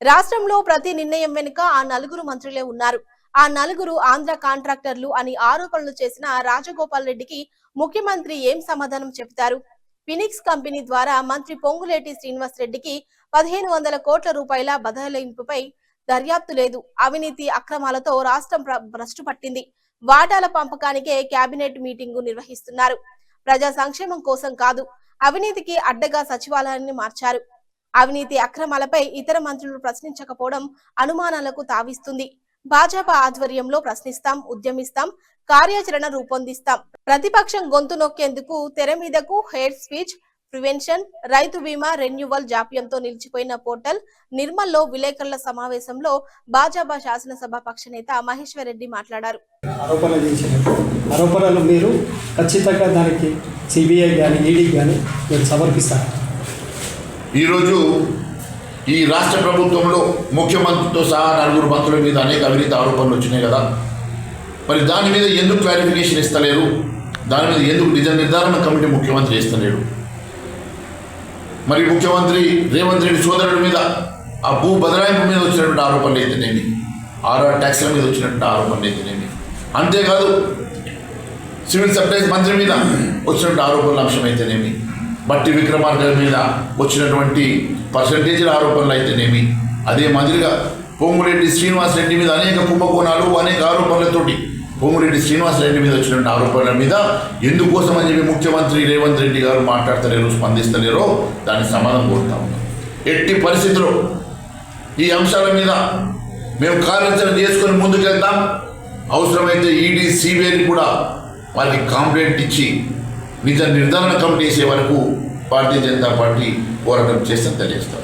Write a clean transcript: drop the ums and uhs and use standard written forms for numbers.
రాష్ట్రంలో ప్రతి నిర్ణయం వెనుక ఆ నలుగురు మంత్రులే ఉన్నారు. ఆ నలుగురు ఆంధ్ర కాంట్రాక్టర్లు అని ఆరోపణలు చేసిన రాజగోపాల్ రెడ్డికి ముఖ్యమంత్రి ఏం సమాధానం చెబుతారు? ఫినిక్స్ కంపెనీ ద్వారా మంత్రి పొంగులేటి శ్రీనివాస్ రెడ్డికి 1500 కోట్ల రూపాయల బదలాయింపుపై దర్యాప్తు లేదు. అవినీతి అక్రమాలతో రాష్ట్రం భ్రష్టు పట్టింది. వాటాల పంపకానికే కేబినెట్ మీటింగు నిర్వహిస్తున్నారు. ప్రజా సంక్షేమం కోసం కాదు, అవినీతికి అడ్డగా సచివాలయాన్ని మార్చారు. అవినీతి అక్రమాలపై ఇతర మంత్రులు ప్రశ్నించకపోవడం అనుమానాలకు తావిస్తుంది. భాజపా ఆధ్వర్యంలో ప్రశ్నిస్తాం, ఉద్యమిస్తాం, కార్యాచరణ రూపొందిస్తాం. ప్రతిపక్షం గొంతు నొక్కేందుకు తెర మీదకు హెయిర్ స్పీచ్, ప్రివెన్షన్, రైతు బీమా రెన్యువల్ జాప్యంతో నిలిచిపోయిన పోర్టల్ నిర్మల్లో విలేకరుల సమావేశంలో భాజపా శాసనసభ పక్ష నేత మహేశ్వర్ రెడ్డి మాట్లాడారు. ఆరోపణలు మీరు ఖచ్చితంగా దానికి సిబిఐ కానీ ఈడీ కానీ మీరు సమర్పిస్తారు. ఈరోజు ఈ రాష్ట్ర ప్రభుత్వంలో ముఖ్యమంత్రితో సహా నలుగురు మంత్రుల మీద అనేక అవినీతి ఆరోపణలు వచ్చినాయి కదా, మరి దాని మీద ఎందుకు క్లారిఫికేషన్ ఇస్తలేరు? దాని మీద ఎందుకు నిజ నిర్ధారణ కమిటీ ముఖ్యమంత్రి ఇస్తలేడు? మరి ముఖ్యమంత్రి రేవంత్ రెడ్డి సోదరుడి మీద ఆ భూ బదలాయింపు మీద వచ్చినటువంటి ఆరోపణలు అయితేనేమి, ఆర్ఆర్ ట్యాక్స్ల మీద వచ్చినటువంటి ఆరోపణలు అయితేనేమి, అంతేకాదు సివిల్ సప్లైస్ మంత్రి మీద వచ్చినటువంటి ఆరోపణల అంశం అయితేనేమి, బట్టి విక్రమార్క మీద వచ్చినటువంటి పర్సంటేజ్ల ఆరోపణలు అయితేనేమి, అదే మాదిరిగా పొంగులేటి శ్రీనివాస్ రెడ్డి మీద అనేక కుంభకోణాలు అనేక ఆరోపణలతోటి పొంగులేటి శ్రీనివాస్ రెడ్డి మీద వచ్చినటువంటి ఆరోపణల మీద ఎందుకోసం అని చెప్పి ముఖ్యమంత్రి రేవంత్ రెడ్డి గారు మాట్లాడతలేరు, స్పందిస్తలేరో దానికి సమాధానం కోరుతా ఉన్నాం. ఎట్టి పరిస్థితుల్లో ఈ అంశాల మీద మేము కార్యాచరణ చేసుకొని ముందుకెళ్తాం. అవసరమైతే ఈడీ సిబిఐని కూడా వారికి కాంప్లైంట్ ఇచ్చి నిజ నిర్ధారణ కమిటీ వేసే వరకు భారతీయ జనతా పార్టీ పోరాటం చేస్తే తెలియజేస్తాం.